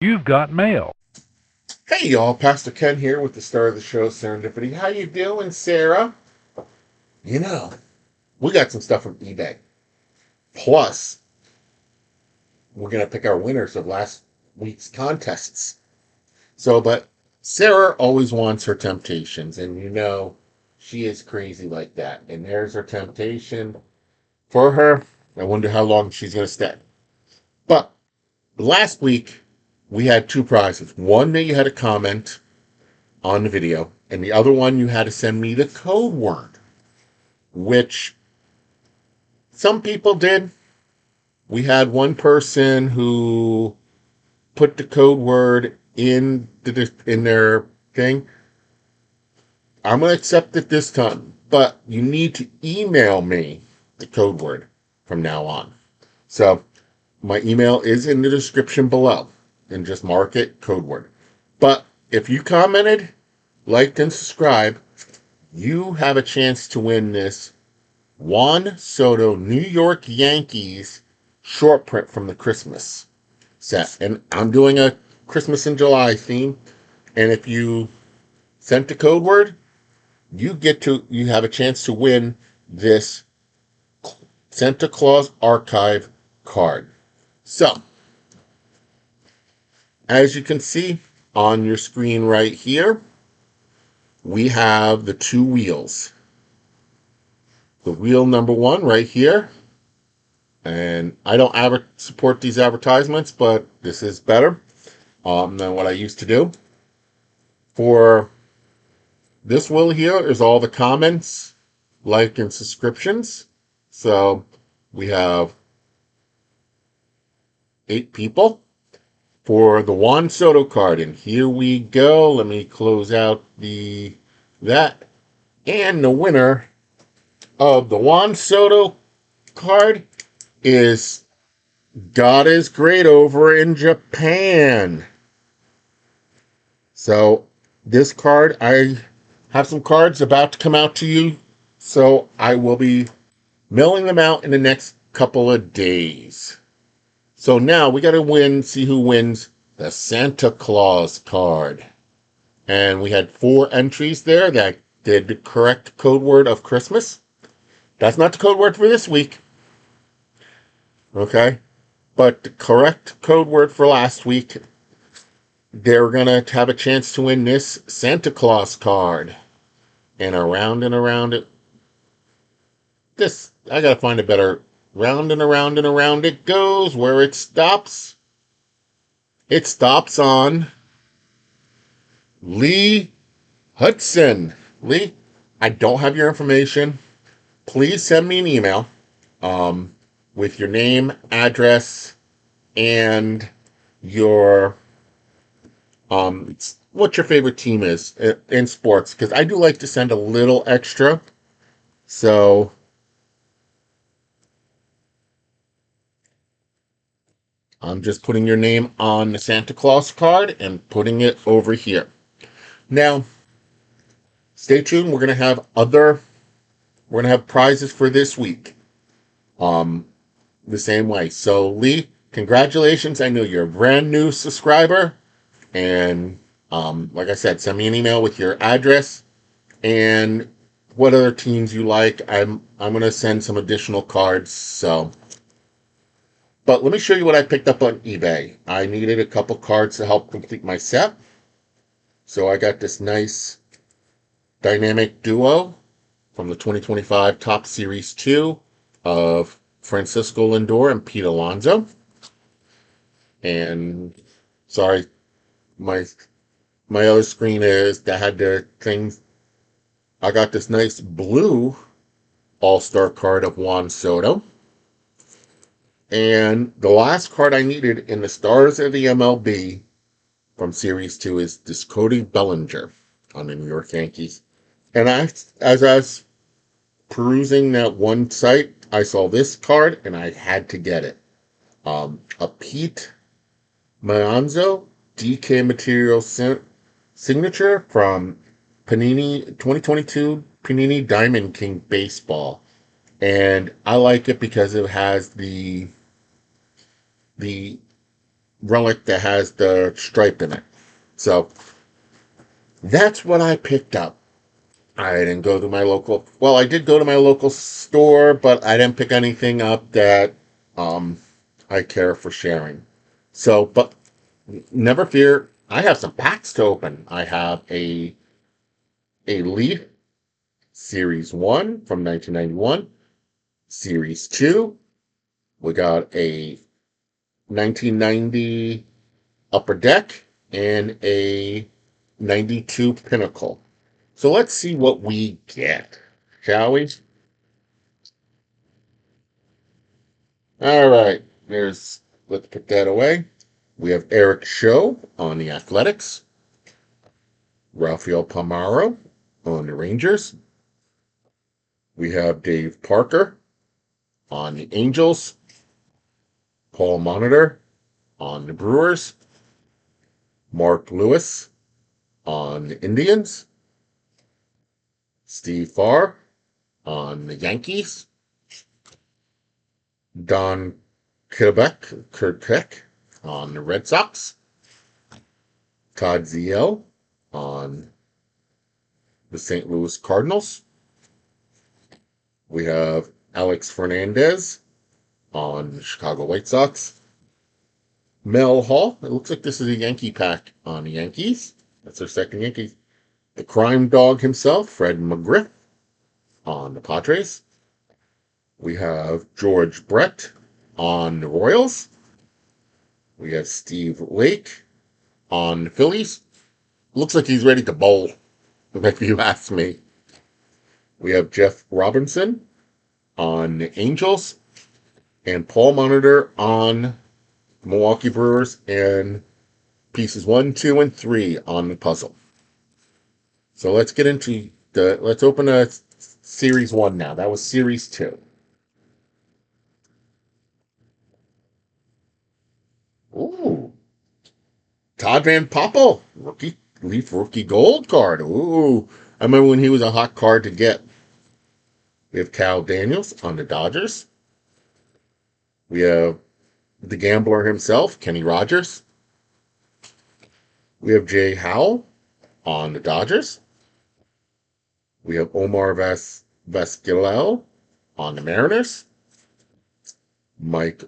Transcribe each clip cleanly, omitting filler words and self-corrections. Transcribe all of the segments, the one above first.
You've got mail. Hey y'all, Pastor Ken here with the star of the show, Serendipity. How you doing, Sarah? You know, we got some stuff from eBay. Plus, we're gonna pick our winners of last week's contests. But Sarah always wants her temptations, and she is crazy like that. And there's her temptation for her. I wonder how long she's gonna stay. But last week we had two prizes. One that you had a comment on the video, and the other one you had to send me the code word, which some people did. We had one person who put the code word in their thing. I'm going to accept it this time, but you need to email me the code word from now on. So my email is in the description below, and just mark it code word. But if you commented, liked, and subscribed, you have a chance to win this Juan Soto New York Yankees short print from the Christmas set. And I'm doing a Christmas in July theme. And if you sent the code word, you have a chance to win this Santa Claus Archive card. So, as you can see on your screen right here, we have the two wheels. The wheel number one right here. And I don't support these advertisements, but this is better than what I used to do. For this wheel here is all the comments, like, and subscriptions. So we have 8 people. For the Juan Soto card, and here we go. Let me close out that. And the winner of the Juan Soto card is God is Great over in Japan. So this card, I have some cards about to come out to you. So I will be mailing them out in the next couple of days. So now we got to see who wins the Santa Claus card. And we had 4 entries there that did the correct code word of Christmas. That's not the code word for this week. Okay? But the correct code word for last week, they're going to have a chance to win this Santa Claus card. And around it. I got to find a better. Round and around it goes. Where it stops on Lee Hudson. Lee, I don't have your information. Please send me an email with your name, address, and your what your favorite team is in sports, because I do like to send a little extra. So I'm just putting your name on the Santa Claus card and putting it over here. Now, stay tuned. We're gonna have prizes for this week. The same way. So Lee, congratulations. I know you're a brand new subscriber. And like I said, send me an email with your address and what other teams you like. I'm gonna send some additional cards. But let me show you what I picked up on eBay. I needed a couple cards to help complete my set. So I got this nice dynamic duo from the 2025 Top Series 2 of Francisco Lindor and Pete Alonso. And sorry, my other screen is that had the things. I got this nice blue all-star card of Juan Soto. And the last card I needed in the Stars of the MLB from Series 2 is this Cody Bellinger on the New York Yankees. And as I was perusing that one site, I saw this card and I had to get it. A Pete Alonso DK Material signature from Panini 2022 Panini Diamond King Baseball. And I like it because it has the relic that has the stripe in it. So that's what I picked up. I didn't go to my local. Well, I did go to my local store, but I didn't pick anything up that um, I care for sharing. So, but never fear. I have some packs to open. I have a Leaf Series 1 from 1991, Series 2. We got a 1990 Upper Deck and a 92 Pinnacle. So let's see what we get, shall we? All right, let's put that away. We have Eric Show on the Athletics, Rafael Palmeiro on the Rangers. We have Dave Parker on the Angels, Paul Monitor on the Brewers, Mark Lewis on the Indians, Steve Farr on the Yankees, Don Kirkek on the Red Sox, Todd Ziel on the St. Louis Cardinals. We have Alex Fernandez on the Chicago White Sox. Mel Hall. It looks like this is a Yankee pack on the Yankees. That's their second Yankees. The crime dog himself, Fred McGriff, on the Padres. We have George Brett on the Royals. We have Steve Lake on the Phillies. Looks like he's ready to bowl, if you ask me. We have Jeff Robinson on the Angels. And Paul Monitor on Milwaukee Brewers. And pieces 1, 2, and 3 on the puzzle. So let's get into let's open a Series 1 now. That was Series 2. Ooh. Todd Van Poppel, Leaf rookie gold card. Ooh. I remember when he was a hot card to get. We have Cal Daniels on the Dodgers. We have the gambler himself, Kenny Rogers. We have Jay Howell on the Dodgers. We have Omar Vizquel on the Mariners. Mike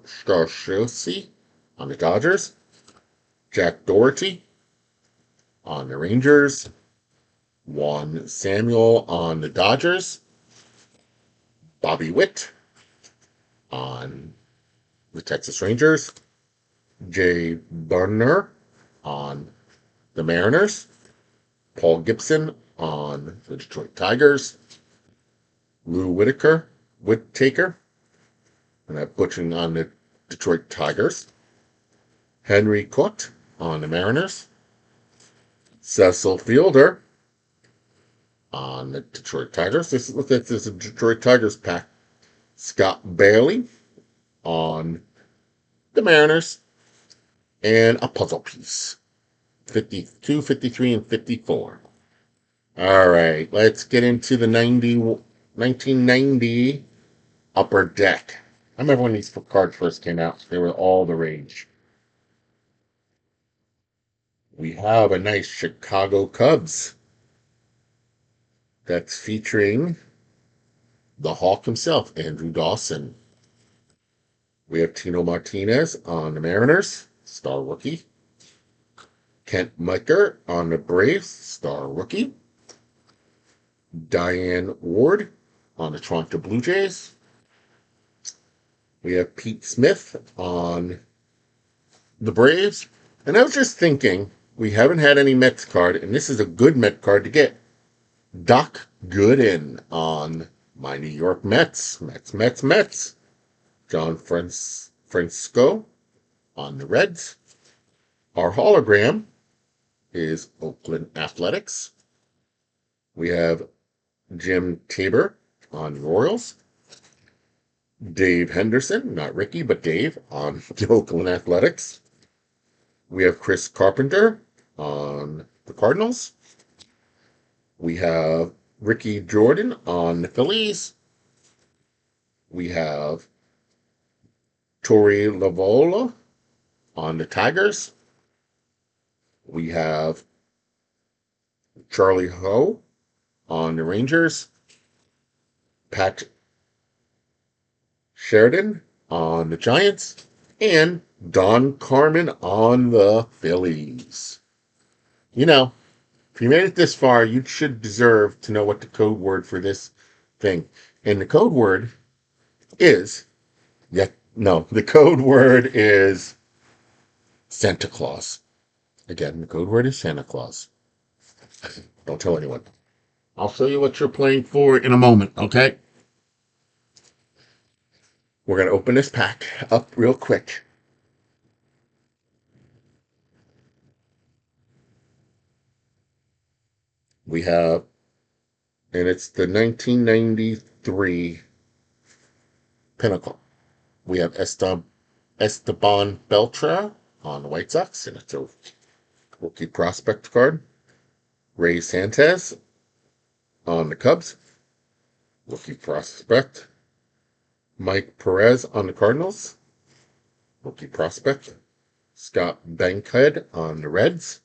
Scarshosi on the Dodgers. Jack Doherty on the Rangers. Juan Samuel on the Dodgers. Bobby Witt on the Texas Rangers. Jay Burner on the Mariners. Paul Gibson on the Detroit Tigers. Lou Whitaker, and that butchering on the Detroit Tigers. Henry Court on the Mariners. Cecil Fielder on the Detroit Tigers. This is a Detroit Tigers pack. Scott Bailey on the Mariners. And a puzzle piece. 52, 53, and 54. All right, let's get into the 1990 Upper Deck. I remember when these cards first came out. They were all the rage. We have a nice Chicago Cubs that's featuring the Hawk himself, Andrew Dawson. We have Tino Martinez on the Mariners, star rookie. Kent Mecker on the Braves, star rookie. Diane Ward on the Toronto Blue Jays. We have Pete Smith on the Braves. And I was just thinking, we haven't had any Mets card, and this is a good Met card to get. Doc Gooden on my New York Mets. Mets. John Francisco on the Reds. Our hologram is Oakland Athletics. We have Jim Tabor on the Royals. Dave Henderson, not Ricky, but Dave, on the Oakland Athletics. We have Chris Carpenter on the Cardinals. We have Ricky Jordan on the Phillies. We have Tori Lavola on the Tigers. We have Charlie Ho on the Rangers. Pat Sheridan on the Giants. And Don Carmen on the Phillies. You know, if you made it this far, you should deserve to know what the code word for this thing. And the code word is, the code word is Santa Claus. Again, the code word is Santa Claus. Don't tell anyone. I'll show you what you're playing for in a moment, okay? We're going to open this pack up real quick. We have, and it's the 1993 Pinnacle. We have Esteban Beltra on the White Sox, and it's a rookie prospect card. Ray Sanchez on the Cubs, rookie prospect. Mike Perez on the Cardinals, rookie prospect. Scott Bankhead on the Reds.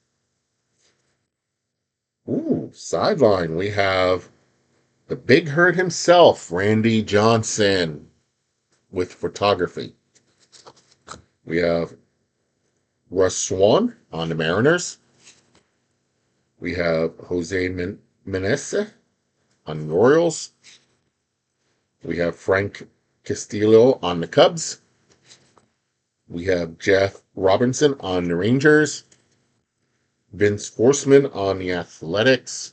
Ooh, sideline. We have the Big Herd himself, Randy Johnson, with photography. We have Russ Swan on the Mariners. We have Jose Meneses on the Orioles. We have Frank Castillo on the Cubs. We have Jeff Robinson on the Rangers. Vince Forsman on the Athletics.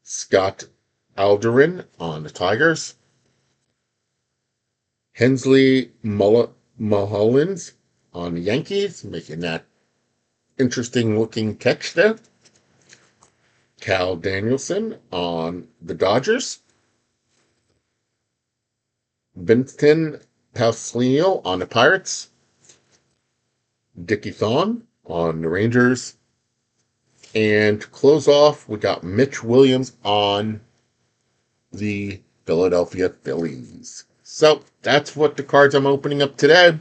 Scott Alderin on the Tigers. Hensley Mulholland on the Yankees, making that interesting looking catch there. Cal Danielson on the Dodgers. Vincent Pauslino on the Pirates. Dickie Thon on the Rangers. And to close off, we got Mitch Williams on the Philadelphia Phillies. So that's what the cards I'm opening up today.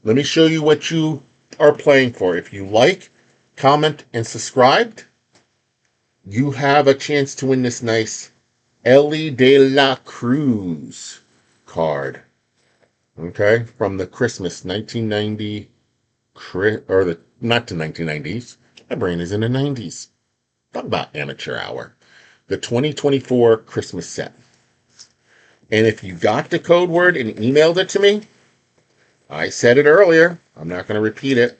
Let me show you what you are playing for. If you like, comment, and subscribed, you have a chance to win this nice Ellie De La Cruz card. Okay, from the Christmas 1990, not the 1990s. My brain is in the 90s. Talk about amateur hour. The 2024 Christmas set. And if you got the code word and emailed it to me, I said it earlier, I'm not going to repeat it,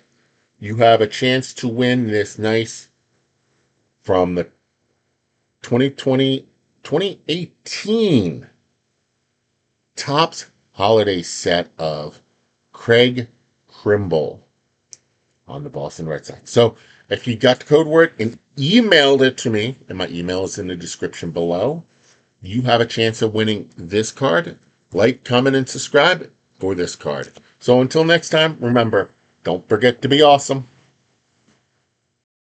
you have a chance to win this nice, from the 2018 Topps holiday set of Craig Kimbrel on the Boston Red Sox. So if you got the code word and emailed it to me, and my email is in the description below, you have a chance of winning this card. Like, comment, and subscribe for this card. So until next time, remember, don't forget to be awesome.